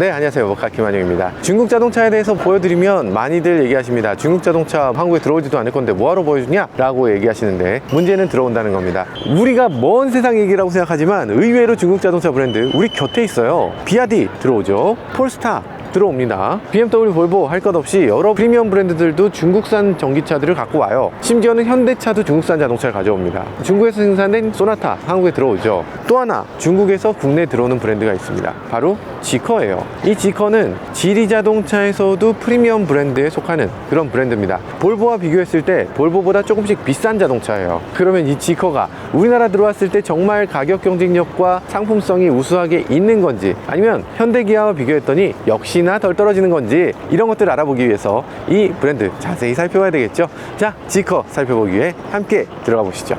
네, 안녕하세요. 모카 김한용입니다. 중국 자동차에 대해서 보여드리면 많이들 얘기하십니다. 중국 자동차 한국에 들어오지도 않을 건데 뭐하러 보여주냐? 라고 얘기하시는데 문제는 들어온다는 겁니다. 우리가 먼 세상 얘기라고 생각하지만 의외로 중국 자동차 브랜드 우리 곁에 있어요. 비아디 들어오죠. 폴스타 들어옵니다. BMW, 볼보 할 것 없이 여러 프리미엄 브랜드들도 중국산 전기차들을 갖고 와요. 심지어는 현대차도 중국산 자동차를 가져옵니다. 중국에서 생산된 소나타 한국에 들어오죠. 또 하나 중국에서 국내에 들어오는 브랜드가 있습니다. 바로 지커예요. 이 지커는 지리 자동차에서도 프리미엄 브랜드에 속하는 그런 브랜드입니다. 볼보와 비교했을 때 볼보보다 조금씩 비싼 자동차예요. 그러면 이 지커가 우리나라 들어왔을 때 정말 가격 경쟁력과 상품성이 우수하게 있는 건지, 아니면 현대기아와 비교했더니 역시나 덜 떨어지는 건지, 이런 것들을 알아보기 위해서 이 브랜드 자세히 살펴봐야 되겠죠. 자, 지커 살펴보기 위해 함께 들어가 보시죠.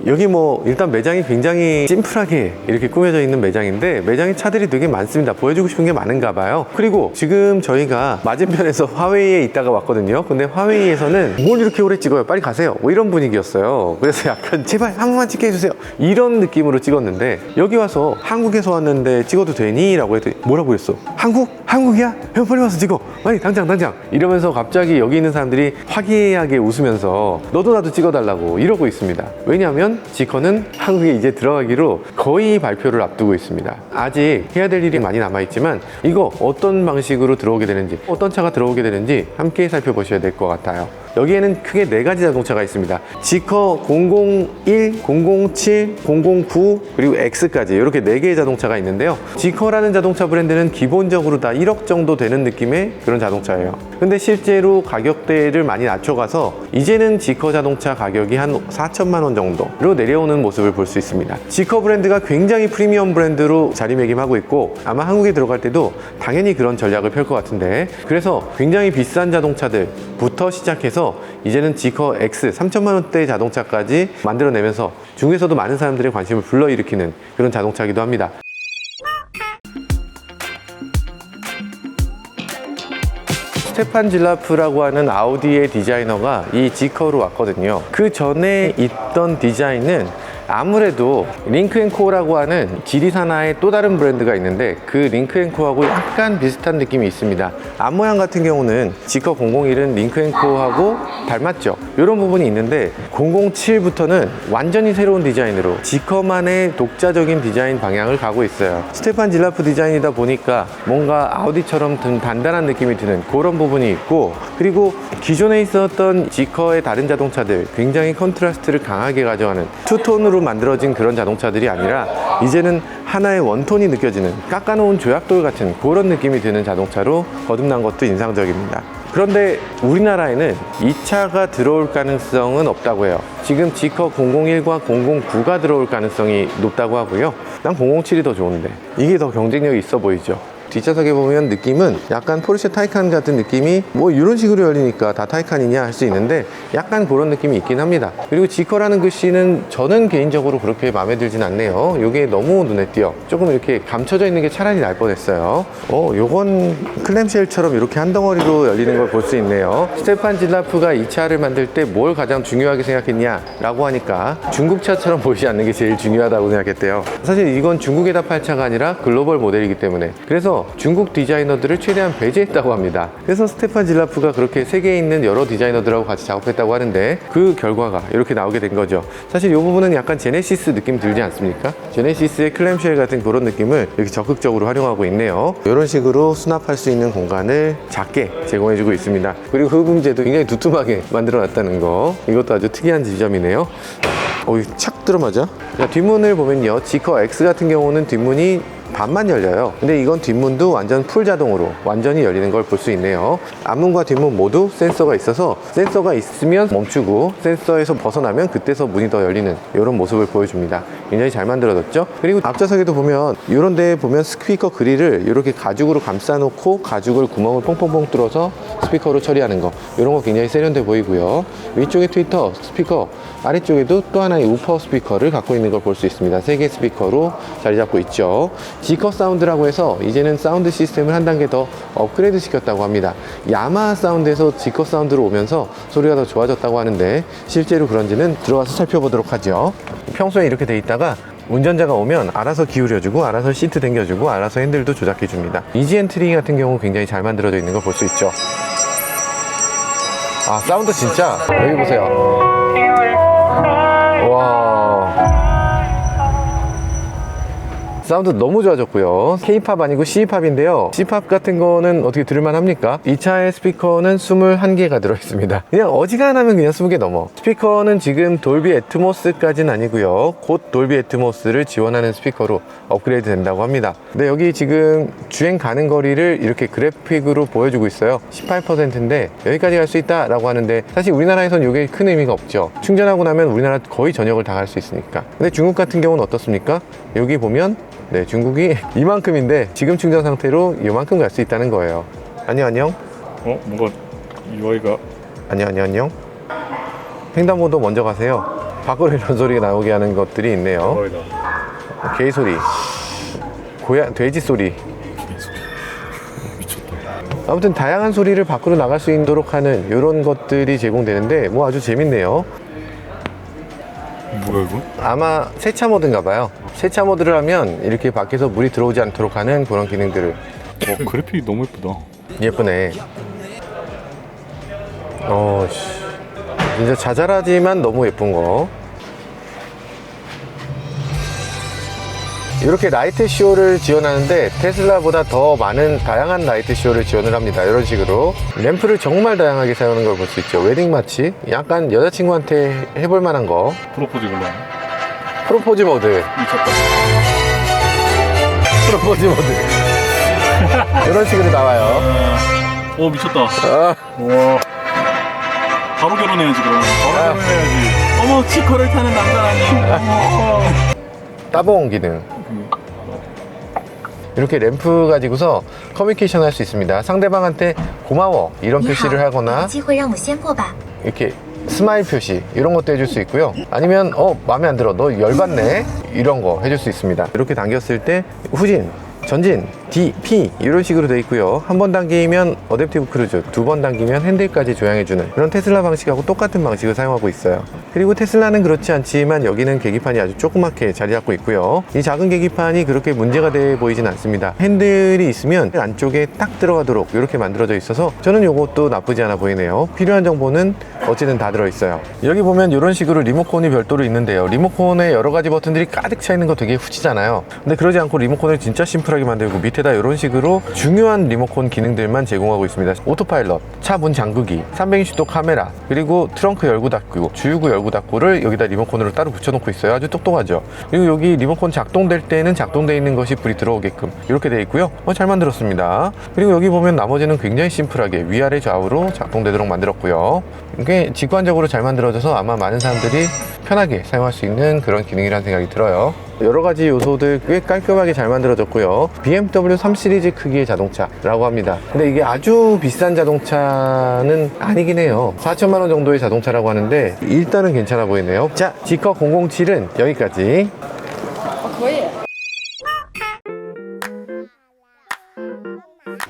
여기 일단 매장이 굉장히 심플하게 이렇게 꾸며져 있는 매장인데, 매장에 차들이 되게 많습니다. 보여주고 싶은 게 많은가 봐요. 그리고 지금 저희가 맞은편에서 화웨이에 있다가 왔거든요. 근데 화웨이에서는 뭘 이렇게 오래 찍어요, 빨리 가세요, 이런 분위기였어요. 그래서 약간 제발 한 번만 찍게 해주세요, 이런 느낌으로 찍었는데, 여기 와서 한국에서 왔는데 찍어도 되니? 라고 했더니 뭐라고 했어? 한국이야? 형 빨리 와서 찍어, 빨리 당장 이러면서 갑자기 여기 있는 사람들이 화기애애하게 웃으면서 너도 나도 찍어달라고 이러고 있습니다. 왜냐하면 지커는 한국에 이제 들어가기로 거의 발표를 앞두고 있습니다. 아직 해야 될 일이 많이 남아있지만 이거 어떤 방식으로 들어오게 되는지, 어떤 차가 들어오게 되는지 함께 살펴보셔야 될 것 같아요. 여기에는 크게 4가지 자동차가 있습니다. 지커 001, 007, 009 그리고 X까지 이렇게 4개의 자동차가 있는데요. 지커라는 자동차 브랜드는 기본적으로 다 1억 정도 되는 느낌의 그런 자동차예요. 근데 실제로 가격대를 많이 낮춰가서 이제는 지커 자동차 가격이 한 4천만 원 정도로 내려오는 모습을 볼 수 있습니다. 지커 브랜드가 굉장히 프리미엄 브랜드로 자리매김하고 있고, 아마 한국에 들어갈 때도 당연히 그런 전략을 펼 것 같은데, 그래서 굉장히 비싼 자동차들부터 시작해서 이제는 지커 X 3천만 원대 자동차까지 만들어내면서 중국에서도 많은 사람들의 관심을 불러일으키는 그런 자동차이기도 합니다. 스테판 질라프라고 하는 아우디의 디자이너가 이 지커로 왔거든요. 그 전에 있던 디자인은 아무래도 링크앤코라고 하는 지리산하의 또 다른 브랜드가 있는데, 그 링크앤코하고 약간 비슷한 느낌이 있습니다. 앞모양 같은 경우는 지커 001은 링크앤코하고 닮았죠. 이런 부분이 있는데 007부터는 완전히 새로운 디자인으로 지커만의 독자적인 디자인 방향을 가고 있어요. 스테판 질라프 디자인이다 보니까 뭔가 아우디처럼 좀 단단한 느낌이 드는 그런 부분이 있고, 그리고 기존에 있었던 지커의 다른 자동차들 굉장히 컨트라스트를 강하게 가져가는 투톤으로 만들어진 그런 자동차들이 아니라 이제는 하나의 원톤이 느껴지는 깎아놓은 조약돌 같은 그런 느낌이 드는 자동차로 거듭난 것도 인상적입니다. 그런데 우리나라에는 이 차가 들어올 가능성은 없다고 해요. 지금 지커 001과 009가 들어올 가능성이 높다고 하고요. 난 007이 더 좋은데 이게 더 경쟁력이 있어 보이죠. 뒷좌석에 보면 느낌은 약간 포르쉐 타이칸 같은 느낌이, 이런 식으로 열리니까 다 타이칸이냐 할 수 있는데 약간 그런 느낌이 있긴 합니다. 그리고 지커라는 글씨는 저는 개인적으로 그렇게 마음에 들진 않네요. 이게 너무 눈에 띄어. 조금 이렇게 감춰져 있는 게 차라리 날 뻔했어요. 요건 클램쉘처럼 이렇게 한 덩어리로 열리는 걸 볼 수 있네요. 스테판 질라프가 이 차를 만들 때 뭘 가장 중요하게 생각했냐 라고 하니까 중국차처럼 보이지 않는 게 제일 중요하다고 생각했대요. 사실 이건 중국에다 팔 차가 아니라 글로벌 모델이기 때문에, 그래서 중국 디자이너들을 최대한 배제했다고 합니다. 그래서 스테판 질라프가 그렇게 세계에 있는 여러 디자이너들하고 같이 작업했다고 하는데, 그 결과가 이렇게 나오게 된 거죠. 사실 이 부분은 약간 제네시스 느낌 들지 않습니까? 제네시스의 클램쉘 같은 그런 느낌을 이렇게 적극적으로 활용하고 있네요. 이런 식으로 수납할 수 있는 공간을 작게 제공해주고 있습니다. 그리고 흡음재도 굉장히 두툼하게 만들어 놨다는 거, 이것도 아주 특이한 지점이네요. 착 들어맞아. 뒷문을 보면요, 지커 X 같은 경우는 뒷문이 반만 열려요. 근데 이건 뒷문도 완전 풀 자동으로 완전히 열리는 걸 볼 수 있네요. 앞문과 뒷문 모두 센서가 있어서 센서가 있으면 멈추고 센서에서 벗어나면 그때서 문이 더 열리는 이런 모습을 보여줍니다. 굉장히 잘 만들어졌죠. 그리고 앞좌석에도 보면 이런 데 보면 스피커 그릴을 이렇게 가죽으로 감싸 놓고 가죽을 구멍을 뽕뽕뽕 뚫어서 스피커로 처리하는 거, 이런 거 굉장히 세련돼 보이고요. 위쪽에 트위터 스피커, 아래쪽에도 또 하나의 우퍼 스피커를 갖고 있는 걸 볼 수 있습니다. 3개 스피커로 자리 잡고 있죠. 지커 사운드라고 해서 이제는 사운드 시스템을 한 단계 더 업그레이드 시켰다고 합니다. 야마하 사운드에서 지커 사운드로 오면서 소리가 더 좋아졌다고 하는데 실제로 그런지는 들어가서 살펴보도록 하죠. 평소에 이렇게 돼 있다가 운전자가 오면 알아서 기울여주고 알아서 시트 당겨주고 알아서 핸들도 조작해줍니다. 이지 엔트리 같은 경우 굉장히 잘 만들어져 있는 걸 볼 수 있죠. 아, 사운드 진짜 여기 보세요. 와, 사운드 너무 좋아졌고요. K-팝 아니고 C-팝인데요. C-팝 같은 거는 어떻게 들을만 합니까? 이 차의 스피커는 21개가 들어있습니다. 그냥 어지간하면 그냥 20개 넘어. 스피커는 지금 돌비 애트모스까지는 아니고요. 곧 돌비 애트모스를 지원하는 스피커로 업그레이드 된다고 합니다. 근데 여기 지금 주행 가는 거리를 이렇게 그래픽으로 보여주고 있어요. 18%인데 여기까지 갈 수 있다 라고 하는데 사실 우리나라에선 이게 큰 의미가 없죠. 충전하고 나면 우리나라 거의 전역을 다 갈 수 있으니까. 근데 중국 같은 경우는 어떻습니까? 여기 보면 네, 중국이 이만큼인데 지금 충전 상태로 이만큼 갈 수 있다는 거예요. 안녕. 뭔가 UI가 안녕. 횡단보도 먼저 가세요. 밖으로 이런 소리가 나오게 하는 것들이 있네요. UI다. 개 소리, 돼지 소리. 미쳤다. 아무튼 다양한 소리를 밖으로 나갈 수 있도록 하는 이런 것들이 제공되는데 뭐 아주 재밌네요. 뭐야 이거? 아마 세차 모드인가 봐요. 세차 모드를 하면 이렇게 밖에서 물이 들어오지 않도록 하는 그런 기능들을. 그래픽이 너무 예쁘다. 예쁘네. 진짜 자잘하지만 너무 예쁜 거. 이렇게 라이트 쇼를 지원하는데 테슬라보다 더 많은 다양한 라이트 쇼를 지원을 합니다. 이런 식으로 램프를 정말 다양하게 사용하는 걸 볼 수 있죠. 웨딩 마치, 약간 여자친구한테 해볼 만한 거. 프로포즈 걸로. 프로포즈 모드. 미쳤다. 프로포즈 모드. 이런 식으로 나와요. 오 미쳤다. 아, 와. 바로 결혼해야지 그럼. 바로 결혼해야지. 어머 치커를 타는 남자라니. 따봉 기능. 이렇게 램프 가지고서 커뮤니케이션 할 수 있습니다. 상대방한테 고마워 이런 표시를 하거나 이렇게 스마일 표시 이런 것도 해줄 수 있고요. 아니면 마음에 안 들어 너 열받네 이런 거 해줄 수 있습니다. 이렇게 당겼을 때 후진, 전진, D, P 이런 식으로 돼 있고요. 한 번 당기면 어댑티브 크루즈, 두 번 당기면 핸들까지 조향해주는 그런 테슬라 방식하고 똑같은 방식을 사용하고 있어요. 그리고 테슬라는 그렇지 않지만 여기는 계기판이 아주 조그맣게 자리 잡고 있고요. 이 작은 계기판이 그렇게 문제가 돼 보이진 않습니다. 핸들이 있으면 안쪽에 딱 들어가도록 이렇게 만들어져 있어서 저는 이것도 나쁘지 않아 보이네요. 필요한 정보는 어쨌든 다 들어있어요. 여기 보면 이런 식으로 리모컨이 별도로 있는데요. 리모컨에 여러 가지 버튼들이 가득 차 있는 거 되게 후지잖아요. 근데 그러지 않고 리모컨을 진짜 심플하게 만들고 밑에다 이런 식으로 중요한 리모컨 기능들만 제공하고 있습니다. 오토파일럿, 차 문 잠그기, 360도 카메라, 그리고 트렁크 열고 닫고, 주유구 열고 닫고를 여기다 리모컨으로 따로 붙여놓고 있어요. 아주 똑똑하죠. 그리고 여기 리모컨 작동될 때는 작동되어 있는 것이 불이 들어오게끔 이렇게 되어 있고요. 잘 만들었습니다. 그리고 여기 보면 나머지는 굉장히 심플하게 위아래 좌우로 작동되도록 만들었고요. 이게 직관적으로 잘 만들어져서 아마 많은 사람들이 편하게 사용할 수 있는 그런 기능이라는 생각이 들어요. 여러 가지 요소들 꽤 깔끔하게 잘 만들어졌고요. BMW 3 시리즈 크기의 자동차라고 합니다. 근데 이게 아주 비싼 자동차는 아니긴 해요. 4천만 원 정도의 자동차라고 하는데 일단은 괜찮아 보이네요. 자, 지커 007은 여기까지.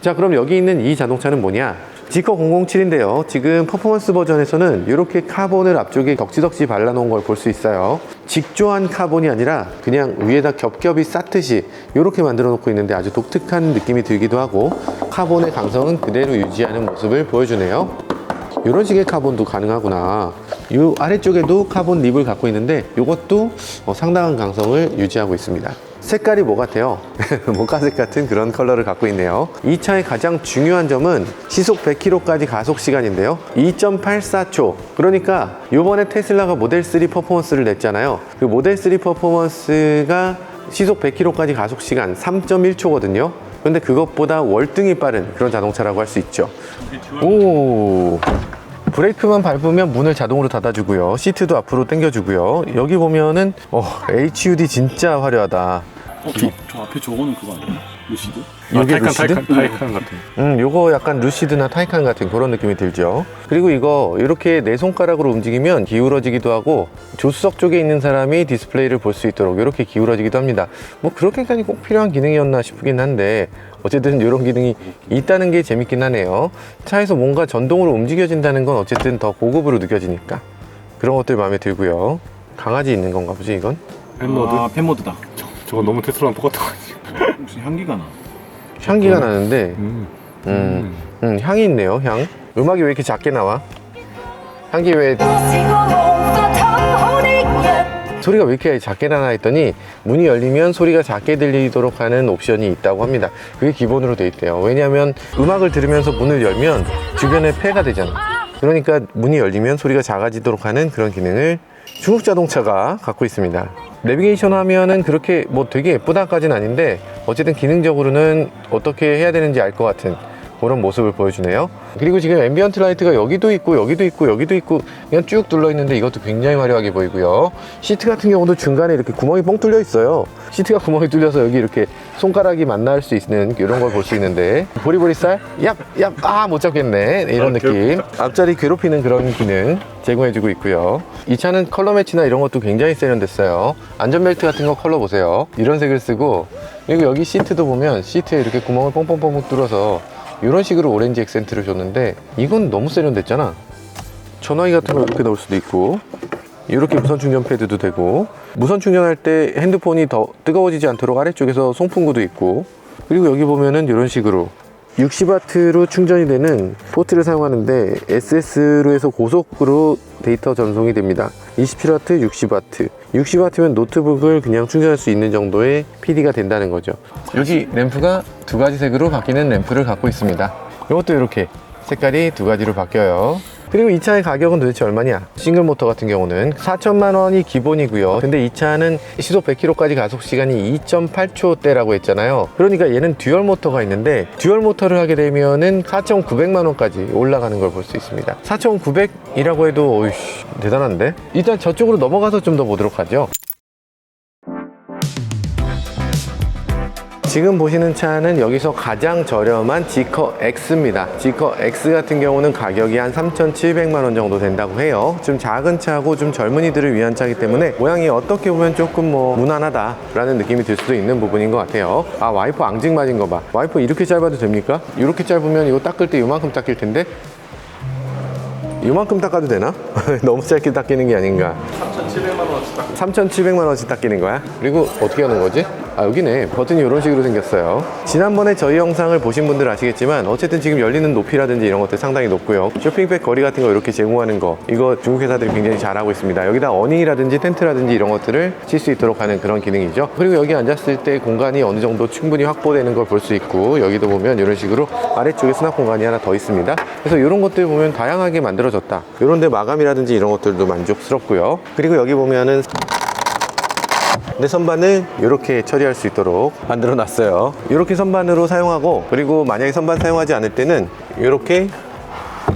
자, 그럼 여기 있는 이 자동차는 뭐냐? 지커 007인데요. 지금 퍼포먼스 버전에서는 이렇게 카본을 앞쪽에 덕지덕지 발라놓은 걸 볼 수 있어요. 직조한 카본이 아니라 그냥 위에다 겹겹이 쌓듯이 이렇게 만들어 놓고 있는데 아주 독특한 느낌이 들기도 하고 카본의 강성은 그대로 유지하는 모습을 보여주네요. 이런 식의 카본도 가능하구나. 이 아래쪽에도 카본 립을 갖고 있는데 이것도 상당한 강성을 유지하고 있습니다. 색깔이 뭐 같아요? 모카색 같은 그런 컬러를 갖고 있네요. 이 차의 가장 중요한 점은 시속 100km까지 가속 시간인데요. 2.84초. 그러니까 이번에 테슬라가 모델 3 퍼포먼스를 냈잖아요. 그 모델 3 퍼포먼스가 시속 100km까지 가속 시간 3.1초거든요. 그런데 그것보다 월등히 빠른 그런 자동차라고 할 수 있죠. 오. 브레이크만 밟으면 문을 자동으로 닫아주고요. 시트도 앞으로 당겨주고요. 여기 보면은 HUD 진짜 화려하다. 저 앞에 저거는 그거 아니에요? 루시드? 이게 루시드? 타이칸 같은. 요거 약간 루시드나 타이칸 같은 그런 느낌이 들죠. 그리고 이거 이렇게 내 손가락으로 움직이면 기울어지기도 하고 조수석 쪽에 있는 사람이 디스플레이를 볼 수 있도록 이렇게 기울어지기도 합니다. 뭐 그렇게까지 꼭 필요한 기능이었나 싶긴 한데 어쨌든 이런 기능이 있다는 게 재밌긴 하네요. 차에서 뭔가 전동으로 움직여진다는 건 어쨌든 더 고급으로 느껴지니까 그런 것들 마음에 들고요. 강아지 있는 건가 보지 이건? 팬모드? 아, 팬모드다. 저거 너무 테슬라랑 똑같아가지고. 무슨 향기가 나. 향기가 나는데 향이 있네요. 향. 음악이 왜 이렇게 작게 나와? 향기 왜 소리가 왜 이렇게 작게 나나 했더니 문이 열리면 소리가 작게 들리도록 하는 옵션이 있다고 합니다. 그게 기본으로 돼 있대요. 왜냐하면 음악을 들으면서 문을 열면 주변에 폐가 되잖아. 그러니까 문이 열리면 소리가 작아지도록 하는 그런 기능을 중국 자동차가 갖고 있습니다. 내비게이션 화면은 그렇게 뭐 되게 예쁘다까지는 아닌데 어쨌든 기능적으로는 어떻게 해야 되는지 알 것 같은 그런 모습을 보여주네요. 그리고 지금 앰비언트 라이트가 여기도 있고 여기도 있고 여기도 있고 그냥 쭉 둘러 있는데 이것도 굉장히 화려하게 보이고요. 시트 같은 경우도 중간에 이렇게 구멍이 뻥 뚫려 있어요. 시트가 구멍이 뚫려서 여기 이렇게 손가락이 만날 수 있는 이런 걸 볼 수 있는데 보리보리살? 얍얍 아 못 잡겠네 이런 느낌. 앞자리 괴롭히는 그런 기능 제공해주고 있고요. 이 차는 컬러 매치나 이런 것도 굉장히 세련됐어요. 안전벨트 같은 거 컬러 보세요. 이런 색을 쓰고 그리고 여기 시트도 보면 시트에 이렇게 구멍을 뻥뻥뻥 뚫어서 이런 식으로 오렌지 액센트를 줬는데 이건 너무 세련됐잖아. 전화기 같은 거 이렇게 넣을 수도 있고 이렇게 무선 충전 패드도 되고 무선 충전할 때 핸드폰이 더 뜨거워지지 않도록 아래쪽에서 송풍구도 있고 그리고 여기 보면은 이런 식으로 60W로 충전이 되는 포트를 사용하는데 SS로 해서 고속으로 데이터 전송이 됩니다. 27W, 60W. 60W면 노트북을 그냥 충전할 수 있는 정도의 PD가 된다는 거죠. 여기 램프가 두 가지 색으로 바뀌는 램프를 갖고 있습니다. 이것도 이렇게 색깔이 두 가지로 바뀌어요. 그리고 이 차의 가격은 도대체 얼마냐? 싱글 모터 같은 경우는 4천만 원이 기본이고요. 근데 이 차는 시속 100km까지 가속 시간이 2.8초대라고 했잖아요. 그러니까 얘는 듀얼 모터가 있는데 듀얼 모터를 하게 되면은 4,900만 원까지 올라가는 걸 볼 수 있습니다. 4,900이라고 해도 오이씨, 대단한데? 일단 저쪽으로 넘어가서 좀 더 보도록 하죠. 지금 보시는 차는 여기서 가장 저렴한 지커 X입니다. 지커 X 같은 경우는 가격이 한 3,700만 원 정도 된다고 해요. 좀 작은 차고 좀 젊은이들을 위한 차이기 때문에 모양이 어떻게 보면 조금 뭐 무난하다라는 느낌이 들 수도 있는 부분인 것 같아요. 아, 와이퍼 앙증맞은 거 봐. 와이퍼 이렇게 짧아도 됩니까? 이렇게 짧으면 이거 닦을 때 이만큼 닦일 텐데 이만큼 닦아도 되나? 너무 짧게 닦이는 게 아닌가. 3,700만 원씩 닦이는 거야? 그리고 어떻게 하는 거지? 아, 여기네. 버튼이 이런 식으로 생겼어요. 지난번에 저희 영상을 보신 분들 아시겠지만 어쨌든 지금 열리는 높이라든지 이런 것들 상당히 높고요. 쇼핑백 거리 같은 거 이렇게 제공하는 거 이거 중국 회사들이 굉장히 잘하고 있습니다. 여기다 어닝이라든지 텐트라든지 이런 것들을 칠 수 있도록 하는 그런 기능이죠. 그리고 여기 앉았을 때 공간이 어느 정도 충분히 확보되는 걸 볼 수 있고 여기도 보면 이런 식으로 아래쪽에 수납 공간이 하나 더 있습니다. 그래서 이런 것들 보면 다양하게 만들어졌다. 이런 데 마감이라든지 이런 것들도 만족스럽고요. 그리고 여기 보면은 내 선반을 이렇게 처리할 수 있도록 만들어 놨어요. 이렇게 선반으로 사용하고 그리고 만약에 선반 사용하지 않을 때는 이렇게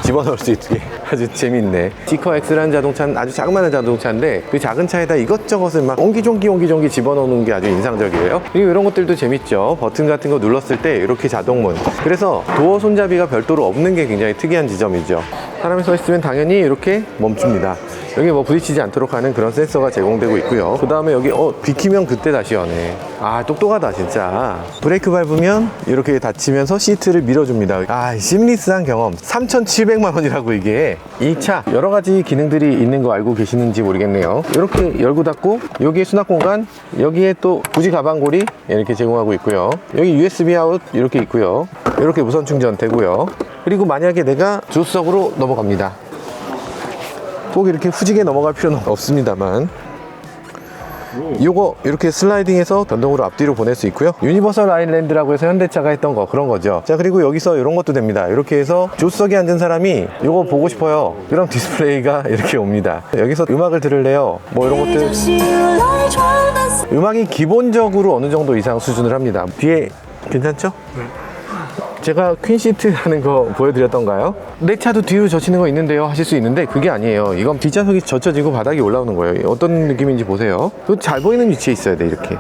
집어넣을 수 있게 아주 재밌네. 지커 X라는 자동차는 아주 자그마한 자동차인데 그 작은 차에다 이것저것을 막 옹기종기 집어넣는 게 아주 인상적이에요. 그리고 이런 것들도 재밌죠. 버튼 같은 거 눌렀을 때 이렇게 자동문. 그래서 도어 손잡이가 별도로 없는 게 굉장히 특이한 지점이죠. 사람이 서 있으면 당연히 이렇게 멈춥니다. 여기 뭐 부딪히지 않도록 하는 그런 센서가 제공되고 있고요. 그 다음에 여기 비키면 그때 다시 여네. 아, 똑똑하다 진짜. 브레이크 밟으면 이렇게 닫히면서 시트를 밀어줍니다. 아, 심리스한 경험. 3,700만 원이라고 이게. 이 차 여러 가지 기능들이 있는 거 알고 계시는지 모르겠네요. 이렇게 열고 닫고 여기에 수납 공간, 여기에 또 부지 가방고리 이렇게 제공하고 있고요. 여기 USB 아웃 이렇게 있고요. 이렇게 무선 충전 되고요. 그리고 만약에 내가 조수석으로 넘어갑니다. 꼭 이렇게 후지게 넘어갈 필요는 없습니다만 요거 이렇게 슬라이딩해서 변동으로 앞뒤로 보낼 수 있고요. 유니버설 아일랜드라고 해서 현대차가 했던 거 그런 거죠. 자, 그리고 여기서 이런 것도 됩니다. 이렇게 해서 조수석에 앉은 사람이 요거 보고 싶어요. 그럼 디스플레이가 이렇게 옵니다. 여기서 음악을 들을래요. 뭐 이런 것들 음악이 기본적으로 어느 정도 이상 수준을 합니다. 뒤에 괜찮죠? 제가 퀸시트 하는 거 보여드렸던가요? 내 차도 뒤로 젖히는 거 있는데요 하실 수 있는데 그게 아니에요. 이건 뒷좌석이 젖혀지고 바닥이 올라오는 거예요. 어떤 느낌인지 보세요. 잘 보이는 위치에 있어야 돼. 이렇게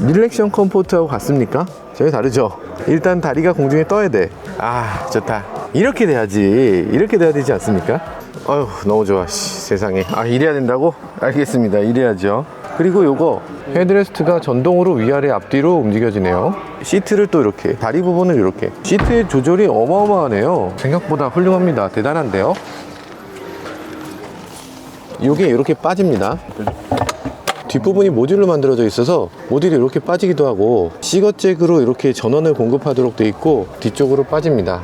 릴렉션 컴포트하고 같습니까? 전혀 다르죠? 일단 다리가 공중에 떠야 돼. 아, 좋다. 이렇게 돼야지. 이렇게 돼야 되지 않습니까? 어휴, 너무 좋아. 세상에. 아, 이래야 된다고? 알겠습니다. 이래야죠. 그리고 요거 헤드레스트가 전동으로 위아래 앞뒤로 움직여지네요. 시트를 또 이렇게, 다리 부분을 이렇게. 시트의 조절이 어마어마하네요. 생각보다 훌륭합니다. 대단한데요? 요게 이렇게 빠집니다. 뒷부분이 모듈로 만들어져 있어서 모듈이 이렇게 빠지기도 하고, 시거잭으로 이렇게 전원을 공급하도록 돼 있고 뒤쪽으로 빠집니다.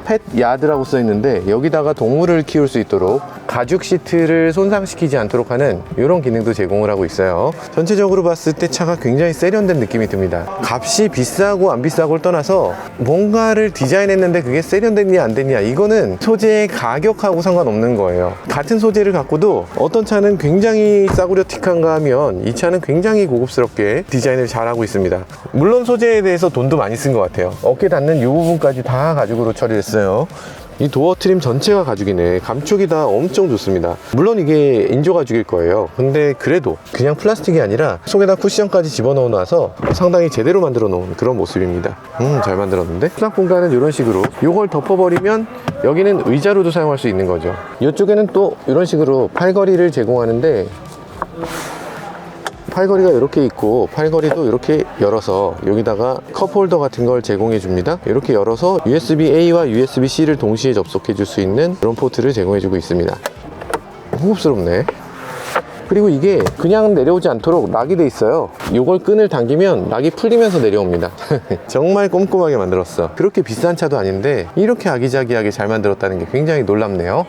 펫 야드라고 써 있는데 여기다가 동물을 키울 수 있도록 가죽 시트를 손상시키지 않도록 하는 이런 기능도 제공을 하고 있어요. 전체적으로 봤을 때 차가 굉장히 세련된 느낌이 듭니다. 값이 비싸고 안 비싸고를 떠나서 뭔가를 디자인했는데 그게 세련됐냐 안 됐냐, 이거는 소재의 가격하고 상관없는 거예요. 같은 소재를 갖고도 어떤 차는 굉장히 싸구려틱한가 하면 이 차는 굉장히 고급스럽게 디자인을 잘하고 있습니다. 물론 소재에 대해서 돈도 많이 쓴 것 같아요. 어깨 닿는 이 부분까지 다 가죽으로 처리를 했어요. 이 도어 트림 전체가 가죽이네. 감촉이 다 엄청 좋습니다. 물론 이게 인조 가죽일 거예요. 근데 그래도 그냥 플라스틱이 아니라 속에다 쿠션까지 집어넣어 놔서 상당히 제대로 만들어 놓은 그런 모습입니다. 잘 만들었는데. 수납 공간은 이런 식으로, 요걸 덮어버리면 여기는 의자로도 사용할 수 있는 거죠. 이쪽에는 또 이런 식으로 팔걸이를 제공하는데, 팔걸이가 이렇게 있고 팔걸이도 이렇게 열어서 여기다가 컵홀더 같은 걸 제공해 줍니다. 이렇게 열어서 USB-A와 USB-C를 동시에 접속해 줄 수 있는 그런 포트를 제공해 주고 있습니다. 고급스럽네. 그리고 이게 그냥 내려오지 않도록 락이 돼 있어요. 이걸 끈을 당기면 락이 풀리면서 내려옵니다. 정말 꼼꼼하게 만들었어. 그렇게 비싼 차도 아닌데 이렇게 아기자기하게 잘 만들었다는 게 굉장히 놀랍네요.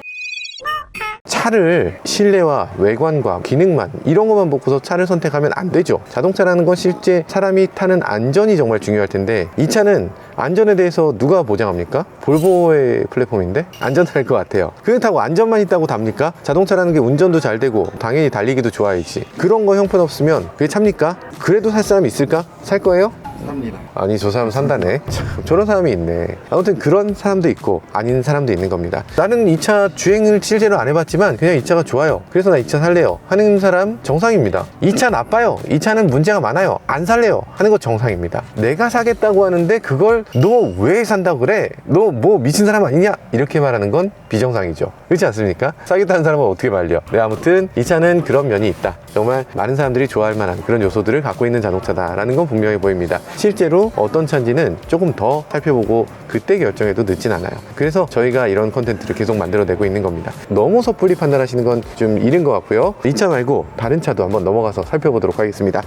차를 실내와 외관과 기능만, 이런 것만 보고서 차를 선택하면 안 되죠. 자동차라는 건 실제 사람이 타는 안전이 정말 중요할 텐데, 이 차는 안전에 대해서 누가 보장합니까? 볼보의 플랫폼인데 안전할 것 같아요. 그렇다고 안전만 있다고 답니까? 자동차라는 게 운전도 잘 되고 당연히 달리기도 좋아야지. 그런 거 형편없으면 그게 찹니까? 그래도 살 사람이 있을까? 살 거예요? 삽니다. 아니, 저 사람 산다네. 참, 저런 사람이 있네. 아무튼 그런 사람도 있고 아닌 사람도 있는 겁니다. 나는 이 차 주행을 실제로 안 해봤지만 그냥 이 차가 좋아요. 그래서 나 이 차 살래요 하는 사람 정상입니다. 이 차 나빠요, 이 차는 문제가 많아요, 안 살래요 하는 거 정상입니다. 내가 사겠다고 하는데 그걸 너 왜 산다고 그래? 너 뭐 미친 사람 아니냐? 이렇게 말하는 건 비정상이죠. 그렇지 않습니까? 사겠다는 사람은 어떻게 말려? 네, 아무튼 이 차는 그런 면이 있다. 정말 많은 사람들이 좋아할 만한 그런 요소들을 갖고 있는 자동차다라는 건 분명해 보입니다. 실제로 어떤 차인지는 조금 더 살펴보고 그때 결정해도 늦진 않아요. 그래서 저희가 이런 컨텐츠를 계속 만들어내고 있는 겁니다. 너무 섣불리 판단하시는 건 좀 이른 것 같고요. 이 차 말고 다른 차도 한번 넘어가서 살펴보도록 하겠습니다.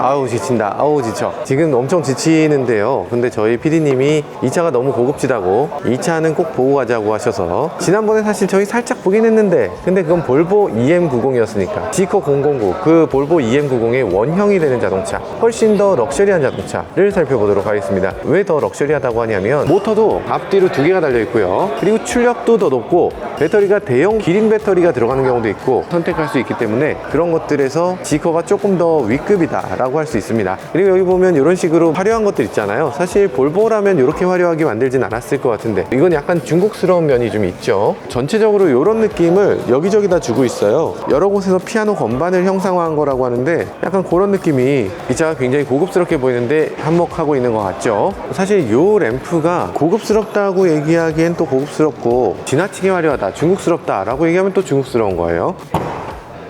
아우, 지친다. 아우, 지쳐. 지금 엄청 지치는데요. 근데 저희 PD님이 이 차가 너무 고급지다고, 이 차는 꼭 보고 가자고 하셔서, 지난번에 사실 저희 살짝 보긴 했는데, 근데 그건 볼보 EM90이었으니까 지커 009, 그 볼보 EM90의 원형이 되는 자동차, 훨씬 더 럭셔리한 자동차를 살펴보도록 하겠습니다. 왜 더 럭셔리하다고 하냐면 모터도 앞뒤로 두 개가 달려 있고요. 그리고 출력도 더 높고 배터리가 대형 기린 배터리가 들어가는 경우도 있고 선택할 수 있기 때문에 그런 것들에서 지커가 조금 더 윗급이다 라고 할 수 있습니다. 그리고 여기 보면 이런 식으로 화려한 것들 있잖아요. 사실 볼보라면 이렇게 화려하게 만들진 않았을 것 같은데 이건 약간 중국스러운 면이 좀 있죠. 전체적으로 이런 느낌을 여기저기 다 주고 있어요. 여러 곳에서 피아노 건반을 형상화한 거라고 하는데 약간 그런 느낌이, 이 차가 굉장히 고급스럽게 보이는데 한몫하고 있는 것 같죠. 사실 이 램프가 고급스럽다고 얘기하기엔 또 고급스럽고, 지나치게 화려하다, 중국스럽다 라고 얘기하면 또 중국스러운 거예요.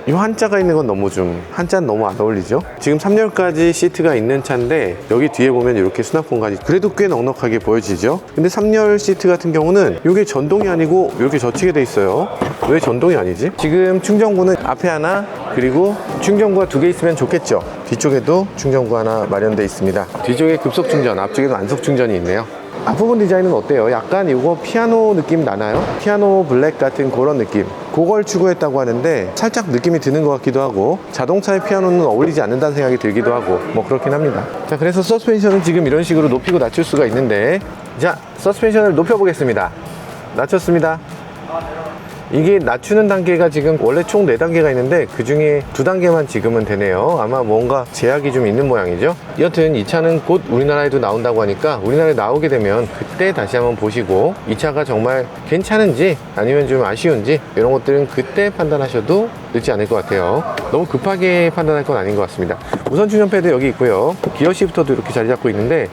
이 한자가 있는 건 너무 한자는 너무 안 어울리죠. 지금 3열까지 시트가 있는 차인데 여기 뒤에 보면 이렇게 수납 공간이 그래도 꽤 넉넉하게 보여지죠. 근데 3열 시트 같은 경우는 이게 전동이 아니고 이렇게 젖히게 돼 있어요. 왜 전동이 아니지? 지금 충전구는 앞에 하나, 그리고 충전구가 2개 있으면 좋겠죠. 뒤쪽에도 충전구 하나 마련되어 있습니다. 뒤쪽에 급속 충전, 앞쪽에도 안속 충전이 있네요. 앞부분 디자인은 어때요? 약간 이거 피아노 느낌 나나요? 피아노 블랙 같은 그런 느낌, 그걸 추구했다고 하는데 살짝 느낌이 드는 것 같기도 하고, 자동차의 피아노는 어울리지 않는다는 생각이 들기도 하고 뭐 그렇긴 합니다. 자, 그래서 서스펜션은 지금 이런 식으로 높이고 낮출 수가 있는데, 자, 서스펜션을 높여 보겠습니다. 낮췄습니다. 이게 낮추는 단계가 지금 원래 총 4단계가 있는데 그 중에 2단계만 지금은 되네요. 아마 뭔가 제약이 좀 있는 모양이죠. 여튼 이 차는 곧 우리나라에도 나온다고 하니까 우리나라에 나오게 되면 그때 다시 한번 보시고 이 차가 정말 괜찮은지 아니면 좀 아쉬운지 이런 것들은 그때 판단하셔도 늦지 않을 것 같아요. 너무 급하게 판단할 건 아닌 것 같습니다. 무선 충전 패드 여기 있고요. 기어 시프터도 이렇게 자리 잡고 있는데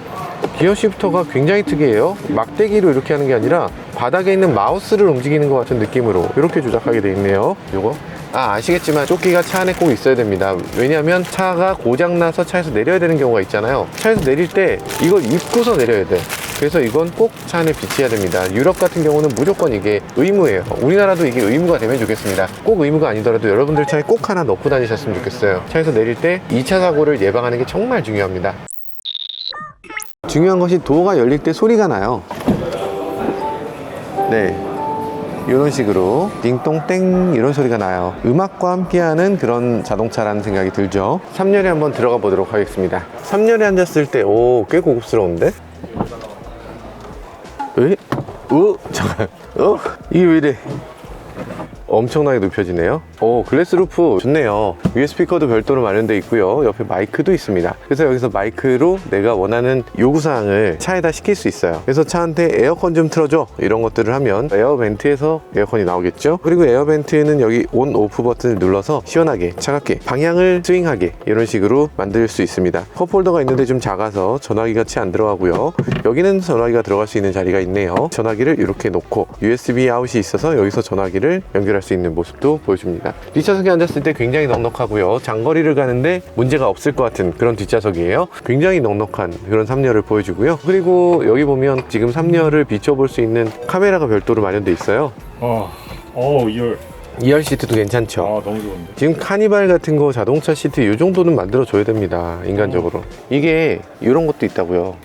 기어 시프터가 굉장히 특이해요. 막대기로 이렇게 하는 게 아니라 바닥에 있는 마우스를 움직이는 것 같은 느낌으로 이렇게 조작하게 돼 있네요. 요거 아시겠지만 조끼가 차 안에 꼭 있어야 됩니다. 왜냐하면 차가 고장나서 차에서 내려야 되는 경우가 있잖아요. 차에서 내릴 때 이걸 입고서 내려야 돼. 그래서 이건 꼭 차 안에 비치해야 됩니다. 유럽 같은 경우는 무조건 이게 의무예요. 우리나라도 이게 의무가 되면 좋겠습니다. 꼭 의무가 아니더라도 여러분들 차에 꼭 하나 넣고 다니셨으면 좋겠어요. 차에서 내릴 때 2차 사고를 예방하는 게 정말 중요합니다. 중요한 것이 도어가 열릴 때 소리가 나요. 네, 이런 식으로 띵동땡 이런 소리가 나요. 음악과 함께하는 그런 자동차라는 생각이 들죠. 3열에 한번 들어가 보도록 하겠습니다. 3열에 앉았을 때 꽤 고급스러운데? 에? 잠깐. 이게 왜 이래? 엄청나게 높여지네요. 글래스 루프 좋네요. USB 스피커도 별도로 마련되어 있고요. 옆에 마이크도 있습니다. 그래서 여기서 마이크로 내가 원하는 요구사항을 차에다 시킬 수 있어요. 그래서 차한테 에어컨 좀 틀어줘 이런 것들을 하면 에어벤트에서 에어컨이 나오겠죠. 그리고 에어벤트는 여기 온 오프 버튼을 눌러서 시원하게 차갑게 방향을 스윙하게 이런 식으로 만들 수 있습니다. 컵홀더가 있는데 좀 작아서 전화기가 채 안 들어가고요. 여기는 전화기가 들어갈 수 있는 자리가 있네요. 전화기를 이렇게 놓고 USB 아웃이 있어서 여기서 전화기를 연결할 수 있는 모습도 보여줍니다. 뒷좌석에 앉았을 때 굉장히 넉넉하고요. 장거리를 가는데 문제가 없을 것 같은 그런 뒷좌석이에요. 굉장히 넉넉한 그런 3열을 보여주고요. 그리고 여기 보면 지금 3열을 비춰볼 수 있는 카메라가 별도로 마련되어 있어요. 2열. 2열 시트도 괜찮죠. 너무 좋은데. 지금 카니발 같은 거 자동차 시트 이 정도는 만들어 줘야 됩니다. 인간적으로. 이게 이런 것도 있다고요.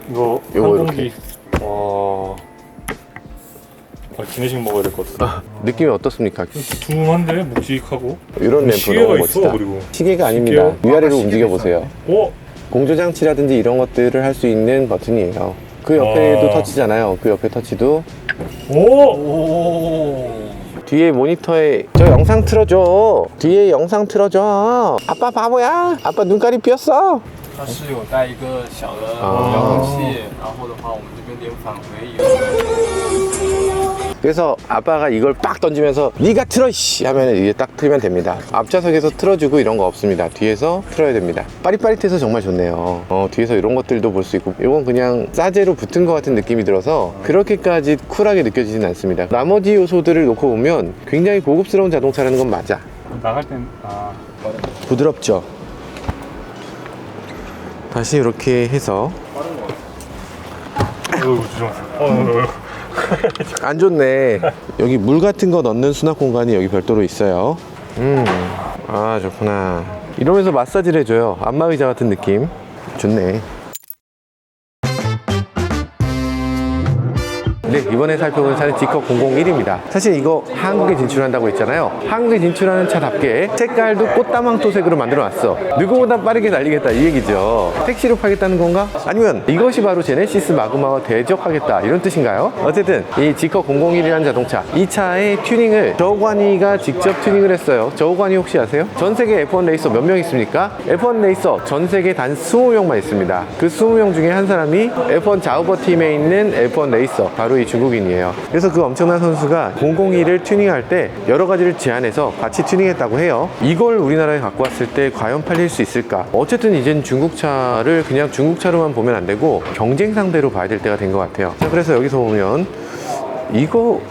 이거 이렇게. 기내식 먹어야 될 것 같아. 느낌이 어떻습니까? 두툼한데 묵직하고. 이런 램프 시계가 너무 있어, 멋지다. 그리고. 시계가 아닙니다. 시계요? 위아래로 시계도 움직여 보세요. 공조장치라든지 이런 것들을 할 수 있는 버튼이에요. 그 옆에도 터치잖아요. 그 옆에 터치도. 뒤에 모니터에 저 영상 틀어줘. 뒤에 영상 틀어줘. 아빠 바보야. 아빠 눈깔이 삐었어. 它是有带一个小的遥控器，然后的话我们这边连返回也有。 그래서 아빠가 이걸 빡 던지면서 네가 틀어 씨 하면 이게 딱 틀면 됩니다. 앞좌석에서 틀어주고 이런 거 없습니다. 뒤에서 틀어야 됩니다. 빠릿빠릿해서 정말 좋네요. 뒤에서 이런 것들도 볼 수 있고 이건 그냥 싸제로 붙은 것 같은 느낌이 들어서 그렇게까지 쿨하게 느껴지진 않습니다. 나머지 요소들을 놓고 보면 굉장히 고급스러운 자동차라는 건 맞아. 나갈 땐 부드럽죠. 다시 이렇게 해서 안 좋네. 여기 물 같은 거 넣는 수납 공간이 여기 별도로 있어요. 좋구나. 이러면서 마사지를 해줘요. 안마의자 같은 느낌. 좋네. 네, 이번에 살펴볼 차는 지커 001입니다. 사실 이거 한국에 진출한다고 했잖아요. 한국에 진출하는 차답게 색깔도 꽃다망토색으로 만들어놨어. 누구보다 빠르게 달리겠다 이 얘기죠. 택시로 팔겠다는 건가? 아니면 이것이 바로 제네시스 마그마와 대적하겠다 이런 뜻인가요? 어쨌든 이 지커 001이라는 자동차, 이 차의 튜닝을 저우관이가 직접 튜닝을 했어요. 저우관이 혹시 아세요? 전 세계 F1 레이서 몇 명 있습니까? F1 레이서 전 세계 단 20명만 있습니다. 그 20명 중에 한 사람이 F1 자우버 팀에 있는 F1 레이서, 바로 이 중국인이에요. 그래서 그 엄청난 선수가 001을 튜닝할 때 여러 가지를 제안해서 같이 튜닝했다고 해요. 이걸 우리나라에 갖고 왔을 때 과연 팔릴 수 있을까? 어쨌든 이젠 중국차를 그냥 중국차로만 보면 안 되고 경쟁 상대로 봐야 될 때가 된 것 같아요. 자, 그래서 여기서 보면 이거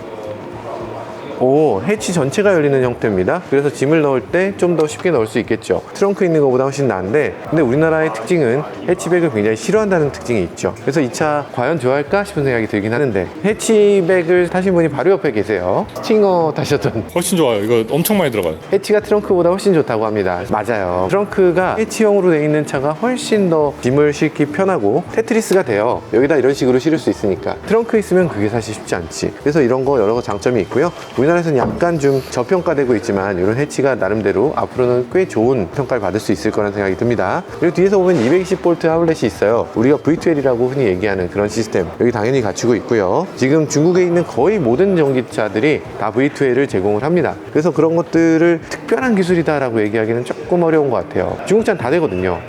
해치 전체가 열리는 형태입니다. 그래서 짐을 넣을 때 좀 더 쉽게 넣을 수 있겠죠. 트렁크 있는 것보다 훨씬 나은데, 근데 우리나라의 특징은 해치백을 굉장히 싫어한다는 특징이 있죠. 그래서 이 차 과연 좋아할까 싶은 생각이 들긴 하는데, 해치백을 타신 분이 바로 옆에 계세요. 스팅어 타셨던. 훨씬 좋아요. 이거 엄청 많이 들어가요. 해치가 트렁크보다 훨씬 좋다고 합니다. 맞아요. 트렁크가 해치형으로 되어 있는 차가 훨씬 더 짐을 싣기 편하고 테트리스가 돼요. 여기다 이런 식으로 실을 수 있으니까. 트렁크에 있으면 그게 사실 쉽지 않지. 그래서 이런 거 여러 거 장점이 있고요. 우리나라에서는 약간 좀 저평가되고 있지만 이런 해치가 나름대로 앞으로는 꽤 좋은 평가를 받을 수 있을 거라는 생각이 듭니다. 그리고 뒤에서 보면 220V 아울렛이 있어요. 우리가 V12라고 흔히 얘기하는 그런 시스템 여기 당연히 갖추고 있고요. 지금 중국에 있는 거의 모든 전기차들이 다 V12를 제공을 합니다. 그래서 그런 것들을 특별한 기술이다라고 얘기하기는 조금 어려운 것 같아요. 중국차는 다 되거든요.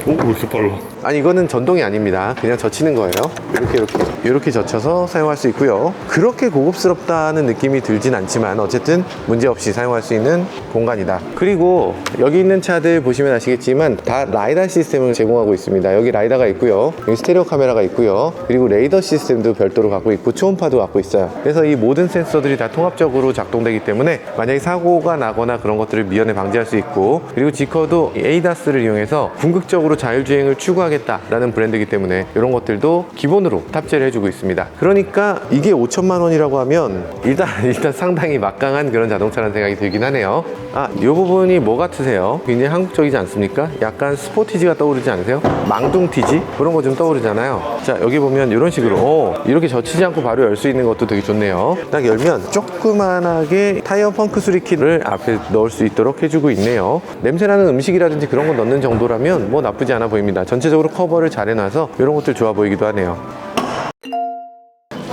오, 왜 이렇게 빨라? 아니 이거는 전동이 아닙니다. 그냥 젖히는 거예요. 이렇게 젖혀서 사용할 수 있고요. 그렇게 고급스럽다는 느낌이 들진 않지만 어쨌든 문제없이 사용할 수 있는 공간이다. 그리고 여기 있는 차들 보시면 아시겠지만 다 라이다 시스템을 제공하고 있습니다. 여기 라이다가 있고요. 여기 스테레오 카메라가 있고요. 그리고 레이더 시스템도 별도로 갖고 있고 초음파도 갖고 있어요. 그래서 이 모든 센서들이 다 통합적으로 작동되기 때문에 만약에 사고가 나거나 그런 것들을 미연에 방지할 수 있고, 그리고 지커도 ADAS를 이용해서 궁극적으로 자율주행을 추구하겠다라는 브랜드이기 때문에 이런 것들도 기본으로 탑재를 해주고 있습니다. 그러니까 이게 5천만 원이라고 하면 일단 상당히 막강한 그런 자동차라는 생각이 들긴 하네요. 이 부분이 뭐 같으세요? 굉장히 한국적이지 않습니까? 약간 스포티지가 떠오르지 않으세요? 망둥티지? 그런 거 좀 떠오르잖아요. 자, 여기 보면 이런 식으로 이렇게 젖히지 않고 바로 열 수 있는 것도 되게 좋네요. 딱 열면 조그만하게 타이어 펑크 수리키를 앞에 넣을 수 있도록 해주고 있네요. 냄새나는 음식이라든지 그런 거 넣는 정도라면 뭐 나쁘지 않아 보입니다. 전체적으로 커버를 잘 해놔서 이런 것들 좋아 보이기도 하네요.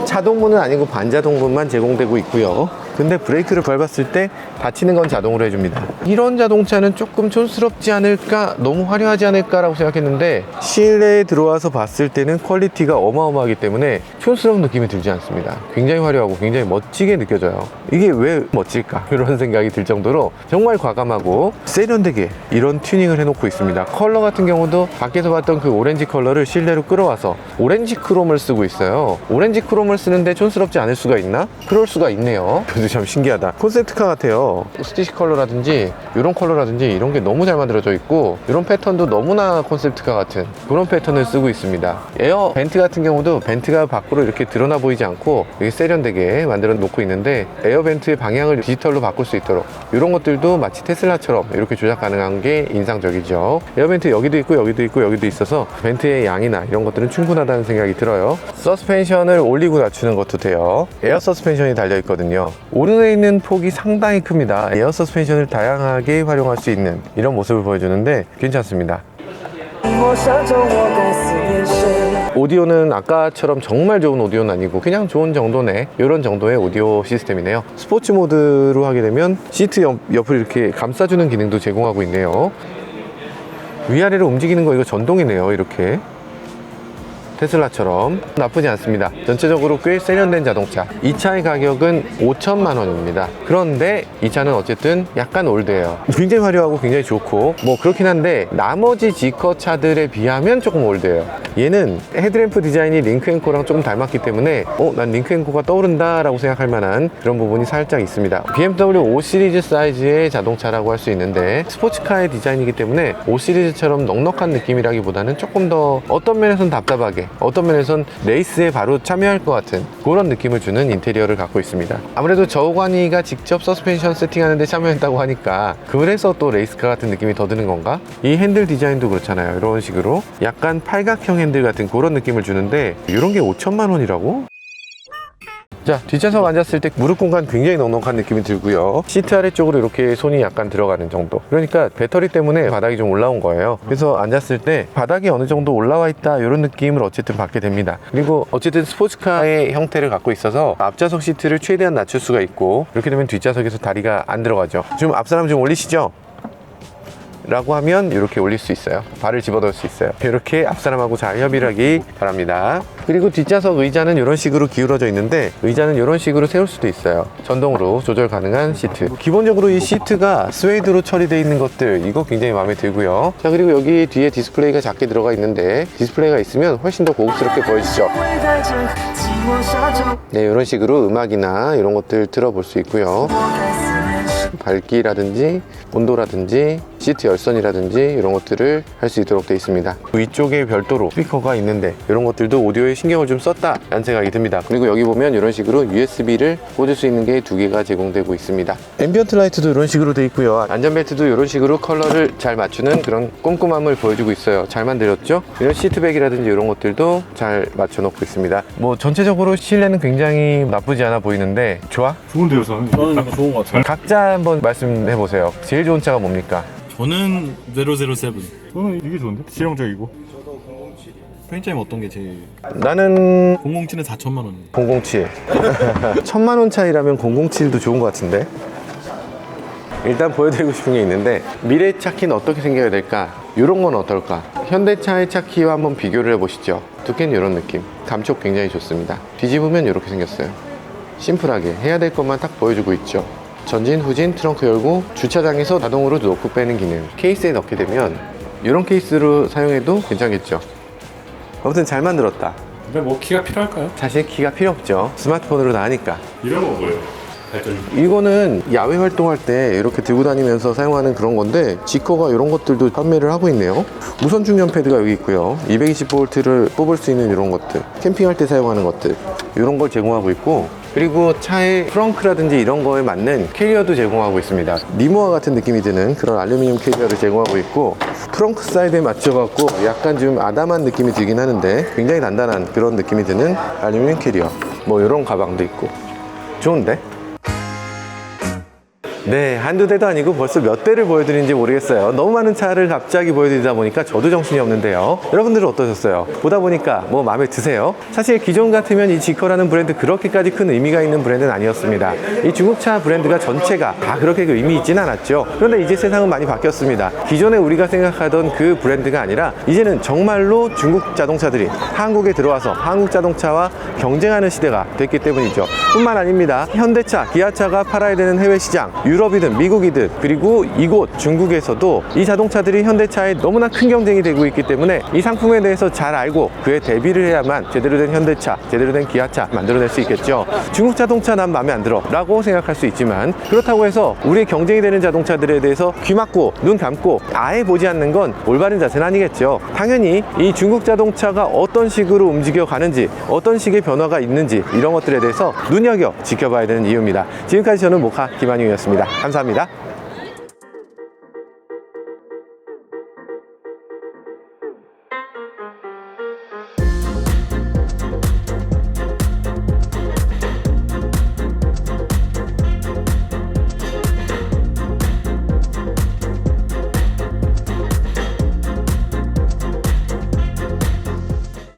자동문은 아니고 반자동문만 제공되고 있고요. 근데 브레이크를 밟았을 때 닫히는 건 자동으로 해줍니다. 이런 자동차는 조금 촌스럽지 않을까, 너무 화려하지 않을까라고 생각했는데 실내에 들어와서 봤을 때는 퀄리티가 어마어마하기 때문에 촌스러운 느낌이 들지 않습니다. 굉장히 화려하고 굉장히 멋지게 느껴져요. 이게 왜 멋질까? 이런 생각이 들 정도로 정말 과감하고 세련되게 이런 튜닝을 해놓고 있습니다. 컬러 같은 경우도 밖에서 봤던 그 오렌지 컬러를 실내로 끌어와서 오렌지 크롬을 쓰고 있어요. 오렌지 크롬을 쓰는데 촌스럽지 않을 수가 있나? 그럴 수가 있네요. 참 신기하다. 콘셉트카 같아요. 스티시 컬러라든지 이런 컬러라든지 이런 게 너무 잘 만들어져 있고, 이런 패턴도 너무나 콘셉트카 같은 그런 패턴을 쓰고 있습니다. 에어 벤트 같은 경우도 벤트가 밖으로 이렇게 드러나 보이지 않고 되게 세련되게 만들어 놓고 있는데, 에어 벤트의 방향을 디지털로 바꿀 수 있도록 이런 것들도 마치 테슬라처럼 이렇게 조작 가능한 게 인상적이죠. 에어 벤트 여기도 있고 여기도 있고 여기도 있어서 벤트의 양이나 이런 것들은 충분하다는 생각이 들어요. 서스펜션을 올리고 낮추는 것도 돼요. 에어 서스펜션이 달려 있거든요. 오른에 있는 폭이 상당히 큽니다. 에어 서스펜션을 다양하게 활용할 수 있는 이런 모습을 보여주는데 괜찮습니다. 오디오는 아까처럼 정말 좋은 오디오는 아니고 그냥 좋은 정도네, 이런 정도의 오디오 시스템이네요. 스포츠 모드로 하게 되면 시트 옆을 이렇게 감싸주는 기능도 제공하고 있네요. 위아래로 움직이는 거 이거 전동이네요. 이렇게 테슬라처럼 나쁘지 않습니다. 전체적으로 꽤 세련된 자동차. 이 차의 가격은 5천만 원입니다. 그런데 이 차는 어쨌든 약간 올드해요. 굉장히 화려하고 굉장히 좋고 뭐 그렇긴 한데 나머지 지커 차들에 비하면 조금 올드해요. 얘는 헤드램프 디자인이 링크앤코랑 조금 닮았기 때문에 난 링크앤코가 떠오른다 라고 생각할 만한 그런 부분이 살짝 있습니다. BMW 5 시리즈 사이즈의 자동차라고 할 수 있는데 스포츠카의 디자인이기 때문에 5 시리즈처럼 넉넉한 느낌이라기보다는 조금 더 어떤 면에선 답답하게, 어떤 면에선 레이스에 바로 참여할 것 같은 그런 느낌을 주는 인테리어를 갖고 있습니다. 아무래도 저우관이가 직접 서스펜션 세팅하는 데 참여했다고 하니까 그래서 또 레이스카 같은 느낌이 더 드는 건가? 이 핸들 디자인도 그렇잖아요. 이런 식으로 약간 팔각형 핸들 같은 그런 느낌을 주는데 이런 게 5천만 원이라고? 자, 뒷좌석 앉았을 때 무릎 공간 굉장히 넉넉한 느낌이 들고요. 시트 아래쪽으로 이렇게 손이 약간 들어가는 정도. 그러니까 배터리 때문에 바닥이 좀 올라온 거예요. 그래서 앉았을 때 바닥이 어느 정도 올라와 있다 이런 느낌을 어쨌든 받게 됩니다. 그리고 어쨌든 스포츠카의 형태를 갖고 있어서 앞좌석 시트를 최대한 낮출 수가 있고, 이렇게 되면 뒷좌석에서 다리가 안 들어가죠. 지금 앞사람 좀 올리시죠? 라고 하면 이렇게 올릴 수 있어요. 발을 집어넣을 수 있어요. 이렇게 앞사람하고 잘 협의를 하기 바랍니다. 그리고 뒷좌석 의자는 이런 식으로 기울어져 있는데 의자는 이런 식으로 세울 수도 있어요. 전동으로 조절 가능한 시트. 기본적으로 이 시트가 스웨이드로 처리되어 있는 것들, 이거 굉장히 마음에 들고요. 자, 그리고 여기 뒤에 디스플레이가 작게 들어가 있는데 디스플레이가 있으면 훨씬 더 고급스럽게 보여지죠. 네, 이런 식으로 음악이나 이런 것들 들어볼 수 있고요. 밝기라든지 온도라든지 시트 열선이라든지 이런 것들을 할 수 있도록 되어 있습니다. 위쪽에 별도로 스피커가 있는데 이런 것들도 오디오에 신경을 좀 썼다 라는 생각이 듭니다. 그리고 여기 보면 이런 식으로 USB를 꽂을 수 있는 게 2개가 제공되고 있습니다. 앰비언트 라이트도 이런 식으로 되어 있고요. 안전벨트도 이런 식으로 컬러를 잘 맞추는 그런 꼼꼼함을 보여주고 있어요. 잘 만들었죠? 이런 시트백이라든지 이런 것들도 잘 맞춰놓고 있습니다. 뭐 전체적으로 실내는 굉장히 나쁘지 않아 보이는데 좋아? 좋은데요, 저는. 저는 이거 좋은 것 같아요. 각자 한번 말씀해 보세요. 제일 좋은 차가 뭡니까? 저는 007. 저는 이게 좋은데? 실용적이고. 프랜차이즈 어떤 게 제일? 나는 007은 4천만 원이에요. 007 1000만원 차이라면 007도 좋은 것 같은데. 일단 보여드리고 싶은 게 있는데 미래 차 키는 어떻게 생겨야 될까? 이런 건 어떨까? 현대차의 차 키와 한번 비교를 해보시죠. 두께는 이런 느낌. 감촉 굉장히 좋습니다. 뒤집으면 이렇게 생겼어요. 심플하게 해야 될 것만 딱 보여주고 있죠. 전진, 후진, 트렁크 열고 주차장에서 자동으로 놓고 빼는 기능. 케이스에 넣게 되면 이런 케이스로 사용해도 괜찮겠죠. 아무튼 잘 만들었다. 근데 뭐 키가 필요할까요? 사실 키가 필요 없죠. 스마트폰으로 다 하니까. 이런 거 뭐예요? 이거는 야외 활동할 때 이렇게 들고 다니면서 사용하는 그런 건데 지커가 이런 것들도 판매를 하고 있네요. 무선 충전 패드가 여기 있고요. 220V를 뽑을 수 있는 이런 것들, 캠핑할 때 사용하는 것들 이런 걸 제공하고 있고, 그리고 차의 트렁크라든지 이런 거에 맞는 캐리어도 제공하고 있습니다. 니모와 같은 느낌이 드는 그런 알루미늄 캐리어를 제공하고 있고, 트렁크 사이드에 맞춰갖고 약간 좀 아담한 느낌이 들긴 하는데 굉장히 단단한 그런 느낌이 드는 알루미늄 캐리어. 뭐 이런 가방도 있고 좋은데? 네, 한두 대도 아니고 벌써 몇 대를 보여드리는지 모르겠어요. 너무 많은 차를 갑자기 보여드리다 보니까 저도 정신이 없는데요. 여러분들은 어떠셨어요? 보다 보니까 뭐 마음에 드세요? 사실 기존 같으면 이 지커라는 브랜드 그렇게까지 큰 의미가 있는 브랜드는 아니었습니다. 이 중국차 브랜드가 전체가 다 그렇게 의미 있진 않았죠. 그런데 이제 세상은 많이 바뀌었습니다. 기존에 우리가 생각하던 그 브랜드가 아니라 이제는 정말로 중국 자동차들이 한국에 들어와서 한국 자동차와 경쟁하는 시대가 됐기 때문이죠. 뿐만 아닙니다. 현대차, 기아차가 팔아야 되는 해외 시장, 유럽이든 미국이든, 그리고 이곳 중국에서도 이 자동차들이 현대차에 너무나 큰 경쟁이 되고 있기 때문에 이 상품에 대해서 잘 알고 그에 대비를 해야만 제대로 된 현대차, 제대로 된 기아차 만들어낼 수 있겠죠. 중국 자동차 난 마음에 안 들어 라고 생각할 수 있지만, 그렇다고 해서 우리의 경쟁이 되는 자동차들에 대해서 귀 막고 눈 감고 아예 보지 않는 건 올바른 자세는 아니겠죠. 당연히 이 중국 자동차가 어떤 식으로 움직여 가는지, 어떤 식의 변화가 있는지 이런 것들에 대해서 눈여겨 지켜봐야 되는 이유입니다. 지금까지 저는 모카 김한용이었습니다. 감사합니다.